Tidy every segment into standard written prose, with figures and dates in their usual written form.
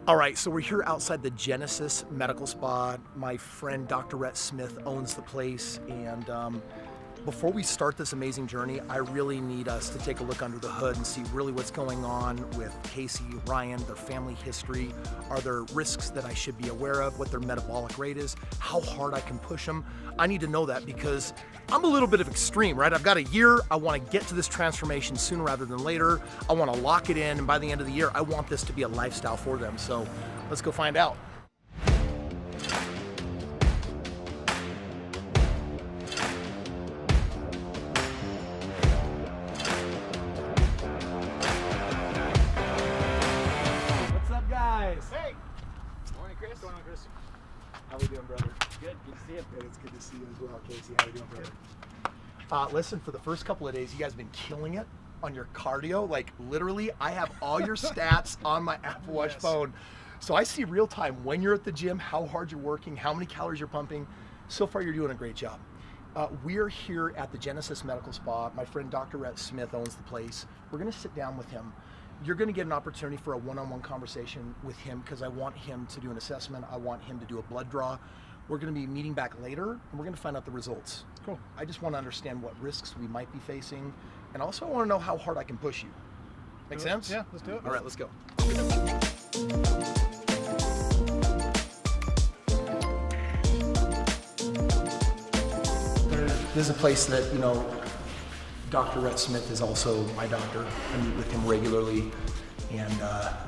All right, so we're here outside the Genesis Medical Spa. My friend Dr. Rhett Smith owns the place, and before we start this amazing journey, I really need us to take a look under the hood and see really what's going on with Casey, Ryan, their family history. Are there risks that I should be aware of? What their metabolic rate is? How hard I can push them? I need to know that because I'm a little bit of extreme, right? I've got a year. I want to get to this transformation sooner rather than later. I want to lock it in, and by the end of the year, I want this to be a lifestyle for them. So let's go find out. Hey! Morning, Kris. What's going on, Kris? How we doing, brother? Good. Good to see you. Good. It's good to see you as well, Casey. How you doing, brother? Listen, for the first couple of days, you guys have been killing it on your cardio. Like, literally, I have all your stats on my Apple Watch phone. So I see real time when you're at the gym, how hard you're working, how many calories you're pumping. So far, you're doing a great job. We're here at the Genesis Medical Spa. My friend Dr. Rhett Smith owns the place. We're going to sit down with him. You're going to get an opportunity for a one-on-one conversation with him because I want him to do an assessment. I want him to do a blood draw. We're going to be meeting back later, and we're going to find out the results. Cool. I just want to understand what risks we might be facing, and also I want to know how hard I can push you. Make sense? Yeah, let's do it. All right, let's go. This is a place that, you know, Dr. Rhett Smith is also my doctor. I meet with him regularly, and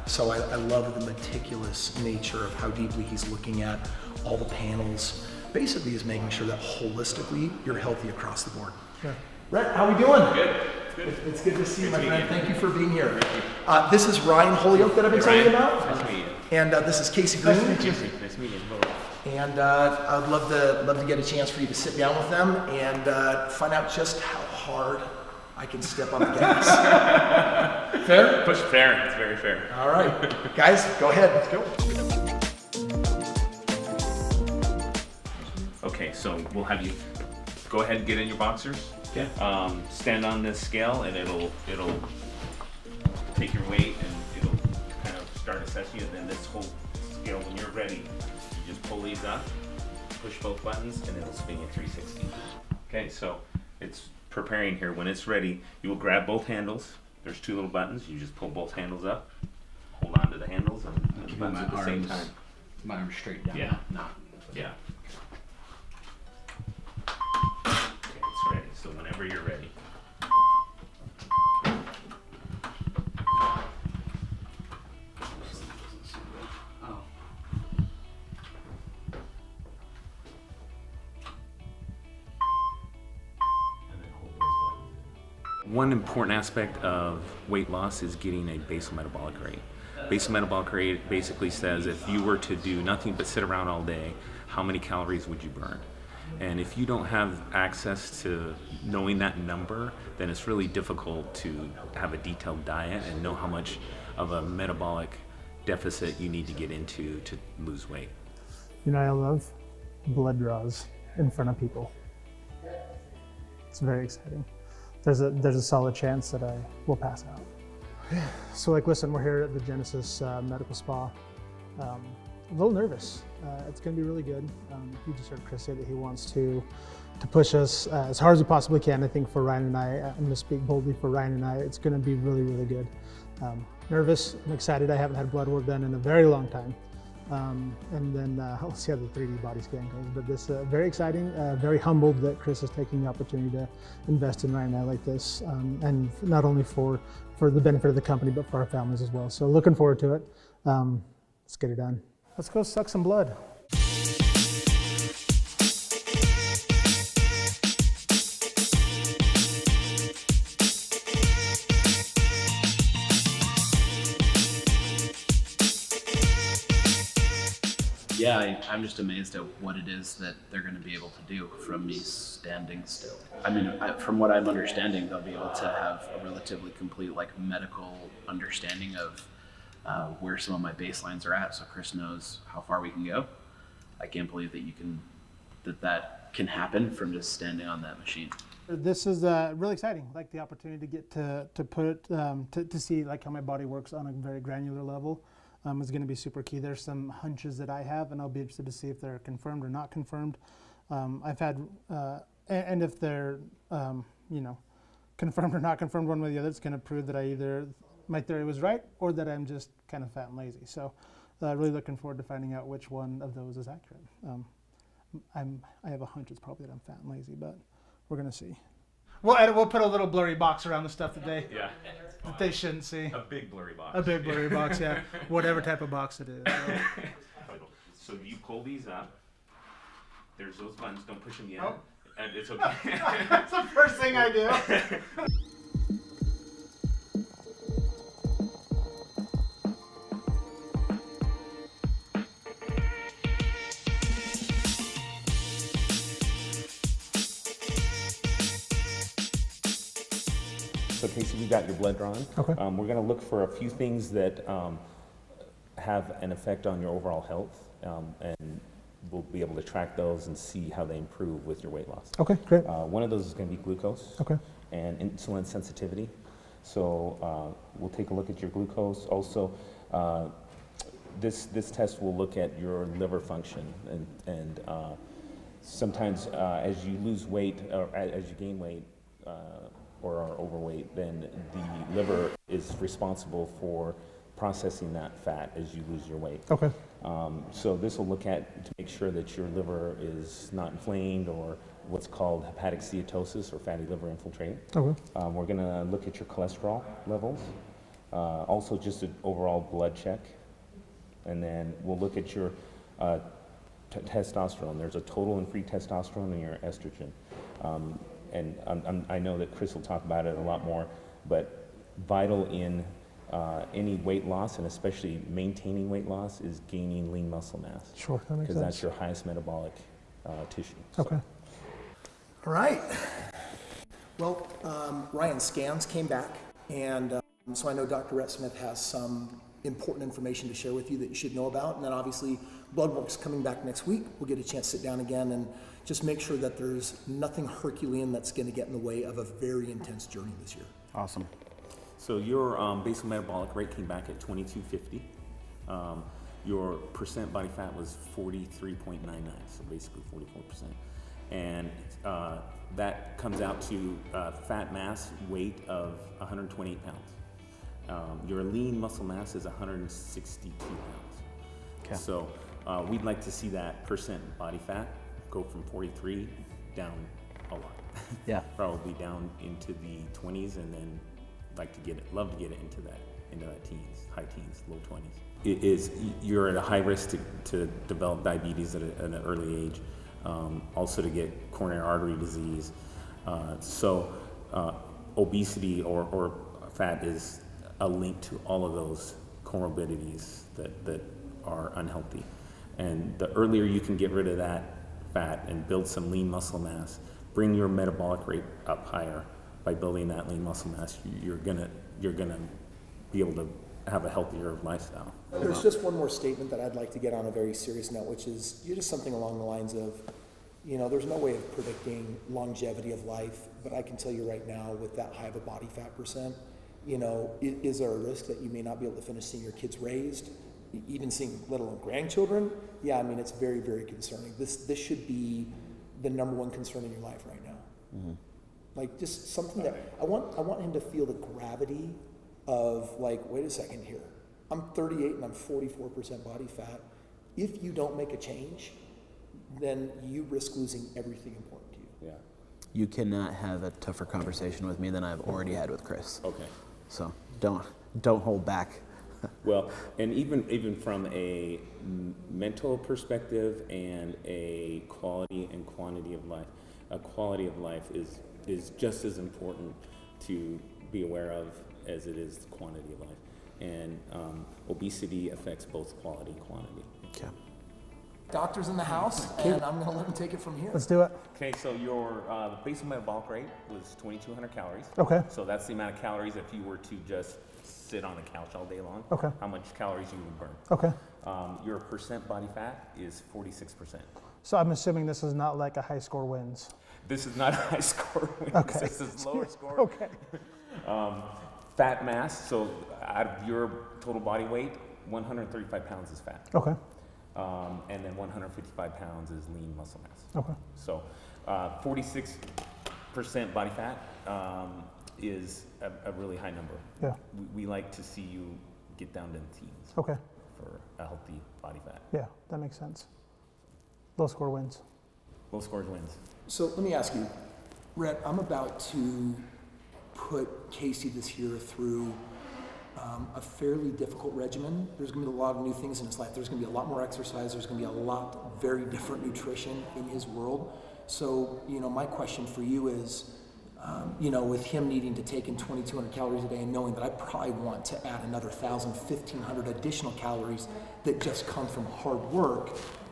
so I love the meticulous nature of how deeply he's looking at all the panels. Basically, he's making sure that holistically you're healthy across the board. Sure. Rhett, how we doing? Good. Good. It's good to see you, my to friend. meet you. Thank you for being here. This is Ryan Holyoke that I've been telling you about, Nice to meet you. and this is Casey Green. Nice to meet you both. And I'd love to get a chance for you to sit down with them and find out just how hard I can step on the gas. Fair? Push fair. It's very fair. All right, guys, go ahead. Let's go. Okay, so we'll have you go ahead and get in your boxers. Yeah. Stand on this scale, and it'll take your weight, and it'll kind of start assessing you. And then this whole scale, when you're ready, you just pull these up, push both buttons, and it'll spin you 360. Okay, so it's preparing here. When it's ready, you will grab both handles. There's two little buttons. You just pull both handles up, hold on to the handles, and the Keep buttons my at the same arms, time. my arms straight down. Yeah. Not. Yeah. Okay, it's ready. So whenever you're ready. Oh. One important aspect of weight loss is getting a basal metabolic rate. Basal metabolic rate basically says if you were to do nothing but sit around all day, how many calories would you burn? And if you don't have access to knowing that number, then it's really difficult to have a detailed diet and know how much of a metabolic deficit you need to get into to lose weight. You know, I love blood draws in front of people. It's very exciting. There's a solid chance that I will pass out. So like, listen, we're here at the Genesis Medical Spa. A little nervous. It's gonna be really good. You just heard Kris say that he wants to push us as hard as we possibly can. I think for Ryan and I, I'm gonna speak boldly for Ryan and I, it's gonna be really, really good. Nervous, I'm excited. I haven't had blood work done in a very long time. And then we'll see how the 3D body scan goes. But this very exciting, very humbled that Kris is taking the opportunity to invest in Ryan and I like this, and not only for the benefit of the company, but for our families as well. So looking forward to it. Let's get it done. Let's go suck some blood. Yeah, I'm just amazed at what it is that they're going to be able to do from me standing still. I mean, from what I'm understanding, they'll be able to have a relatively complete medical understanding of where some of my baselines are at, so Kris knows how far we can go. I can't believe that that can happen from just standing on that machine. This is really exciting. Like the opportunity to get to put to see how my body works on a very granular level. is going to be super key. There's some hunches that I have, and I'll be interested to see if they're confirmed or not confirmed. I've had, and if they're, confirmed or not confirmed one way or the other, it's going to prove that my theory was right or that I'm just kind of fat and lazy. So really looking forward to finding out which one of those is accurate. I have a hunch it's probably that I'm fat and lazy, but we're going to see. We'll put a little blurry box around the stuff that they shouldn't see. A big blurry box. A big blurry box, yeah. Whatever type of box it is. So you pull these up. There's those buttons. Don't push them yet. Oh. It's okay. That's the first thing I do. So Casey, we got your blood drawn. Okay. We're going to look for a few things that have an effect on your overall health, and we'll be able to track those and see how they improve with your weight loss. Okay, great. One of those is going to be glucose Okay. and insulin sensitivity. So we'll take a look at your glucose. Also, this test will look at your liver function, and sometimes as you lose weight or as you gain weight or are overweight, then the liver is responsible for processing that fat as you lose your weight. Okay. So this will look at to make sure that your liver is not inflamed or what's called hepatic steatosis or fatty liver infiltrate. Okay. We're going to look at your cholesterol levels, also just an overall blood check, and then we'll look at your testosterone. There's a total and free testosterone and your estrogen. And I know that Kris will talk about it a lot more, but vital in any weight loss, and especially maintaining weight loss, is gaining lean muscle mass. Sure, that makes Because sense. that's your highest metabolic tissue. Okay. All right. Well, Ryan, scans came back, and so I know Dr. Rhett Smith has some important information to share with you that you should know about. And then obviously, blood work's coming back next week. We'll get a chance to sit down again and just make sure that there's nothing Herculean that's going to get in the way of a very intense journey this year. Awesome. So your basal metabolic rate came back at 2250. Your percent body fat was 43.99, so basically 44%. And that comes out to fat mass weight of 128 pounds. Your lean muscle mass is 162 pounds. Okay. So we'd like to see that percent body fat go from 43 down a lot. Yeah. Probably down into the 20s, and then love to get it into that teens, high teens, low 20s. You're at a high risk to develop diabetes at an early age, also to get coronary artery disease. So obesity or fat is a link to all of those comorbidities that are unhealthy. And the earlier you can get rid of that fat and build some lean muscle mass, bring your metabolic rate up higher by building that lean muscle mass, you're gonna be able to have a healthier lifestyle. There's just one more statement that I'd like to get on a very serious note, which is just something along the lines of, there's no way of predicting longevity of life, but I can tell you right now, with that high of a body fat percent, is there a risk that you may not be able to finish seeing your kids raised, even seeing let alone grandchildren? Yeah, I mean, it's very, very concerning. This should be the number one concern in your life right now. Mm-hmm. Like, just something that I want him to feel the gravity of, like, wait a second here. I'm 38 and I'm 44% body fat. If you don't make a change, then you risk losing everything important to you. Yeah. You cannot have a tougher conversation with me than I've already had with Kris. Okay. So don't hold back. Well, and even from a mental perspective and a quality and quantity of life, a quality of life is just as important to be aware of as it is quantity of life. And obesity affects both quality and quantity. Okay. Doctor's in the house, and I'm going to let him take it from here. Let's do it. Okay, so your basal metabolic rate was 2,200 calories. Okay. So that's the amount of calories if you were to just sit on a couch all day long. Okay. How much calories you would burn. Okay. Your percent body fat is 46%. So I'm assuming this is not like a high score wins. This is not a high score win. Okay. This is lower score. Okay. Fat mass, so out of your total body weight, 135 pounds is fat. Okay. And then 155 pounds is lean muscle mass. Okay. So 46% body fat is a really high number. Yeah. We like to see you get down to the teens Okay. for a healthy body fat. Yeah, that makes sense. Low score wins. Low scores wins. So let me ask you, Rhett, I'm about to put Casey this year through a fairly difficult regimen. There's going to be a lot of new things in his life. There's going to be a lot more exercise. There's going to be a lot very different nutrition in his world. So, my question for you is, with him needing to take in 2,200 calories a day and knowing that I probably want to add another 1,000, 1,500 additional calories that just come from hard work,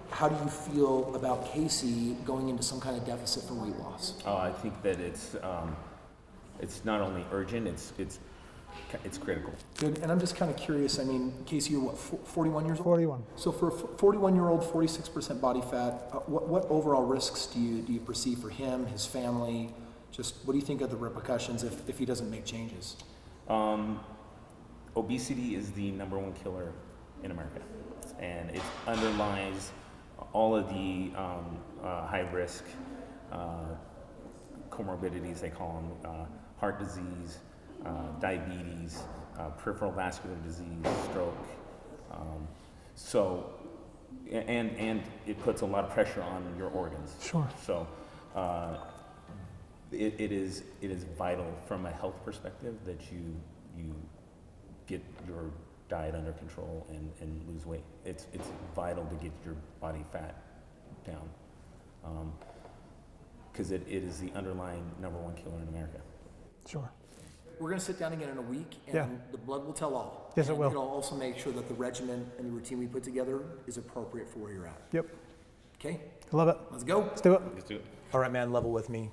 how do you feel about Casey going into some kind of deficit for weight loss? I think that it's not only urgent, it's critical. Good. And I'm just kind of curious. I mean, Casey, you're what, 41 years old? 41. So for a 41-year-old, 46% body fat, what overall risks do you perceive for him, his family? Just what do you think of the repercussions if he doesn't make changes? Obesity is the #1 killer in America, and it underlies all of the high-risk comorbidities, they call them, heart disease, diabetes, peripheral vascular disease, stroke. And it puts a lot of pressure on your organs. Sure. So it is vital from a health perspective that you get your diet under control and lose weight. It's vital to get your body fat down, because it is the underlying #1 killer in America. Sure. We're going to sit down again in a week, and Yeah. the blood will tell all. Yes, it And will. it'll also make sure that the regimen and the routine we put together is appropriate for where you're at. Yep. Okay, I love it. let's go. Let's do it. Let's do it. All right, man, level with me.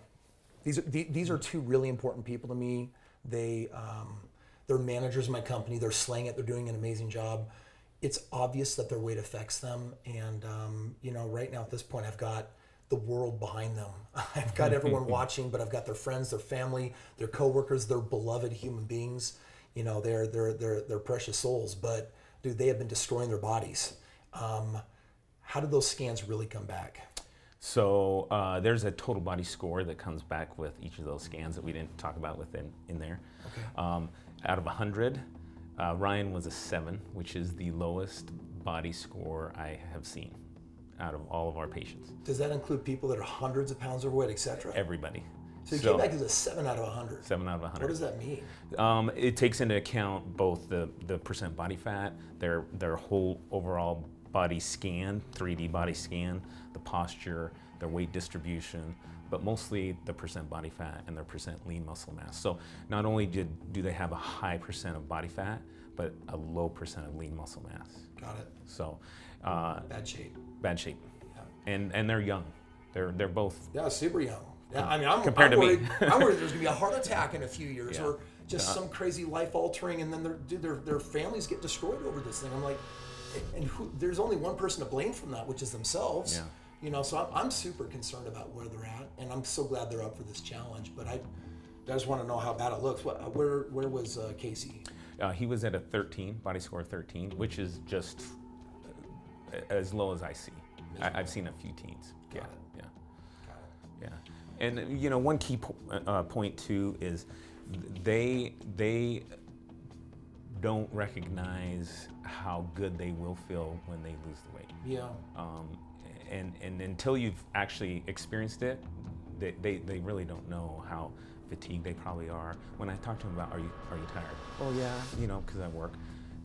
These are two really important people to me. They're managers of my company. They're slaying it. They're doing an amazing job. It's obvious that their weight affects them. And, right now at this point, I've got the world behind them. I've got everyone watching, but I've got their friends, their family, their coworkers, their beloved human beings. They're precious souls. But, dude, they have been destroying their bodies. How did those scans really come back? So there's a total body score that comes back with each of those scans that we didn't talk about in there. Okay. Out of 100, Ryan was a 7, which is the lowest body score I have seen out of all of our patients. Does that include people that are hundreds of pounds overweight, et cetera? Everybody. So you came back as a 7 out of 100. 7 out of 100. What does that mean? It takes into account both the percent body fat, their whole overall body scan, 3D body scan, the posture, their weight distribution, but mostly the percent body fat and their percent lean muscle mass. So not only do they have a high percent of body fat, but a low percent of lean muscle mass. Got it. So Bad shape. bad shape, Yeah. and they're young. They're both. Yeah, super young. Yeah, I mean, I'm Compared to me. worried, I'm worried there's gonna be a heart attack in a few years, Yeah. or just some crazy life altering, and then their families get destroyed over this thing. I'm like, and there's only one person to blame from that, which is themselves. Yeah. So I'm super concerned about where they're at, and I'm so glad they're up for this challenge. But I just want to know how bad it looks. Where was Casey? He was at a 13, body score of 13, which is just as low as I see. I've seen a few teens. Got Yeah, it. yeah. Got it. Yeah, and one key point too is they don't recognize how good they will feel when they lose the weight. Yeah. And until you've actually experienced it, they really don't know how fatigued they probably are. When I talk to them about, are you tired? Oh yeah, because I work.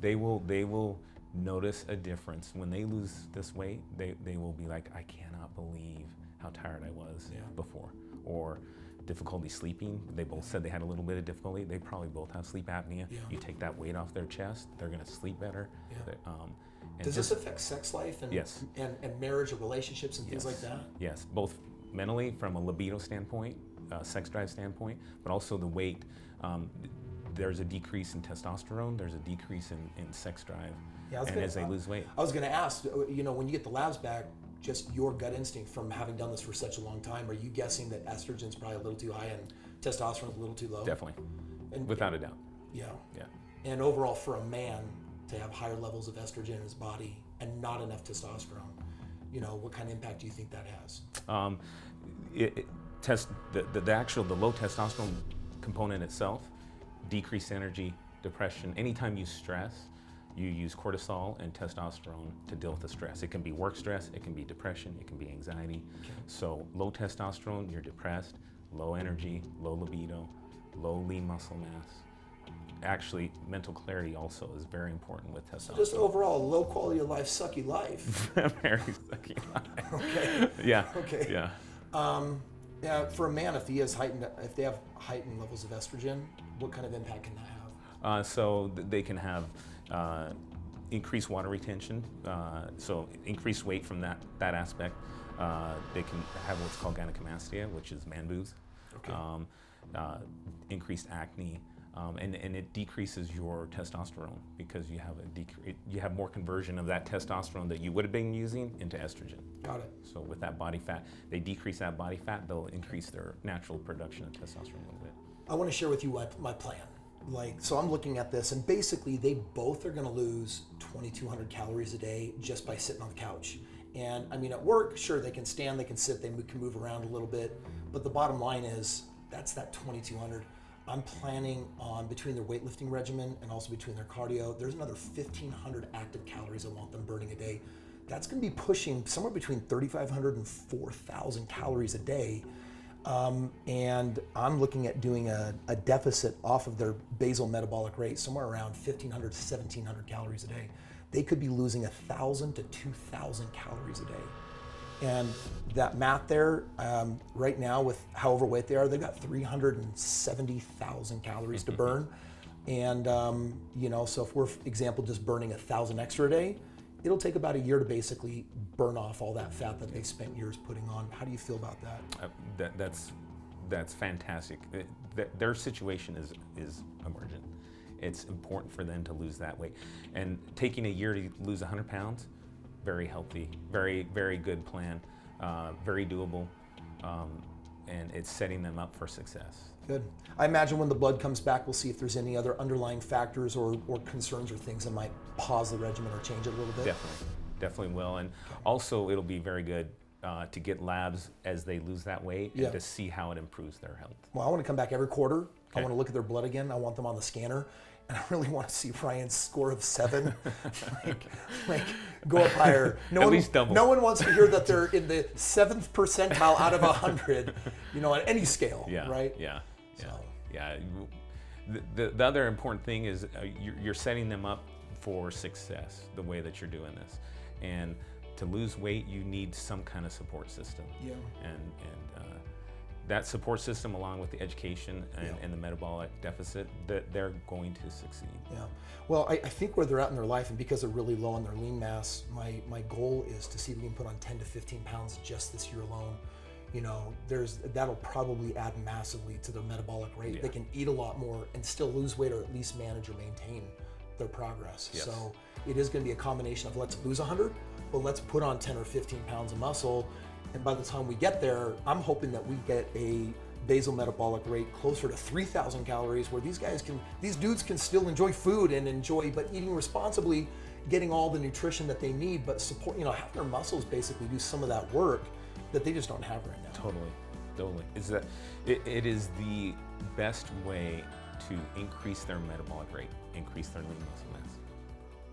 They will notice a difference when they lose this weight. They will be like, I cannot believe how tired I was before, or difficulty sleeping. They both said they had a little bit of difficulty. They probably both have sleep apnea. Yeah. You take that weight off their chest, they're going to sleep better. Yeah. And Does this affect sex life and Yes. and marriage or relationships and things like that? Yes, both mentally from a libido standpoint, sex drive standpoint, but also the weight. There's a decrease in testosterone. There's a decrease in sex drive, and as they lose weight. I was going to ask, when you get the labs back, just your gut instinct from having done this for such a long time, are you guessing that estrogen's probably a little too high and testosterone's a little too low? Definitely, And, without a doubt. Yeah. Yeah. And overall, for a man, to have higher levels of estrogen in his body and not enough testosterone? You know, what kind of impact do you think that has? The low testosterone component itself, decreased energy, depression. Anytime you stress, you use cortisol and testosterone to deal with the stress. It can be work stress, it can be depression, it can be anxiety. Okay. So low testosterone, you're depressed, low energy, low libido, low lean muscle mass. Actually, mental clarity also is very important with testosterone. Just overall, low quality of life, sucky life. Very sucky life. Okay. Yeah. Okay. Yeah. Yeah, for a man, if they have heightened levels of estrogen, what kind of impact can that have? They can have increased water retention, so increased weight from that aspect. They can have what's called gynecomastia, which is man boobs. Okay. Increased acne, and it decreases your testosterone because you have more conversion of that testosterone that you would have been using into estrogen. Got it. So with that body fat, they decrease that body fat, they'll increase their natural production of testosterone a little bit. I want to share with you my plan. So I'm looking at this, and basically they both are going to lose 2,200 calories a day just by sitting on the couch. And I mean, at work, sure, they can stand, they can sit, they can move around a little bit, but the bottom line is that's that 2,200. I'm planning on, between their weightlifting regimen and also between their cardio, there's another 1,500 active calories I want them burning a day. That's going to be pushing somewhere between 3,500 and 4,000 calories a day. And I'm looking at doing a deficit off of their basal metabolic rate, somewhere around 1,500 to 1,700 calories a day. They could be losing 1,000 to 2,000 calories a day. And that math there, right now with how overweight they are, they've got 370,000 calories to burn. And, so if we're, for example, just burning 1,000 extra a day, it'll take about a year to basically burn off all that fat that they spent years putting on. How do you feel about that? That's fantastic. Their situation is emergent. It's important for them to lose that weight. And taking a year to lose 100 pounds, very healthy, very, very good plan, very doable, and it's setting them up for success. Good. I imagine when the blood comes back, we'll see if there's any other underlying factors or concerns or things that might pause the regimen or change it a little bit. Definitely will. And also it'll be very good to get labs as they lose that weight and to see how it improves their health. Well, I want to come back every quarter. Okay. I want to look at their blood again. I want them on the scanner. And I really want to see Ryan's score of 7, like go up higher. At least double. No one wants to hear that they're in the 7th percentile out of 100, on any scale, right? Yeah. So. Yeah. The other important thing is you're setting them up for success the way that you're doing this. And to lose weight, you need some kind of support system. Yeah. And that support system, along with the education and the metabolic deficit, that they're going to succeed. Yeah. Well, I think where they're at in their life, and because they're really low on their lean mass, my goal is to see if we can put on 10 to 15 pounds just this year alone. That'll probably add massively to their metabolic rate. Yeah. They can eat a lot more and still lose weight, or at least manage or maintain their progress. Yes. So it is going to be a combination of let's lose 100, but let's put on 10 or 15 pounds of muscle. And by the time we get there, I'm hoping that we get a basal metabolic rate closer to 3,000 calories, where these dudes can still enjoy food but eating responsibly, getting all the nutrition that they need, but support, having their muscles basically do some of that work that they just don't have right now. Totally. It is the best way to increase their metabolic rate, increase their lean muscle mass.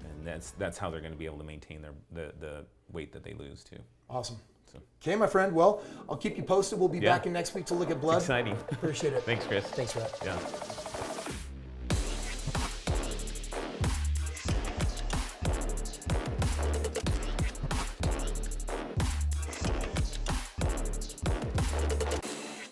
And that's how they're going to be able to maintain the weight that they lose too. Awesome. So. Okay, my friend. Well, I'll keep you posted. We'll be back in next week to look at blood. It's exciting. Appreciate it. Thanks, Kris. Thanks for that. Yeah.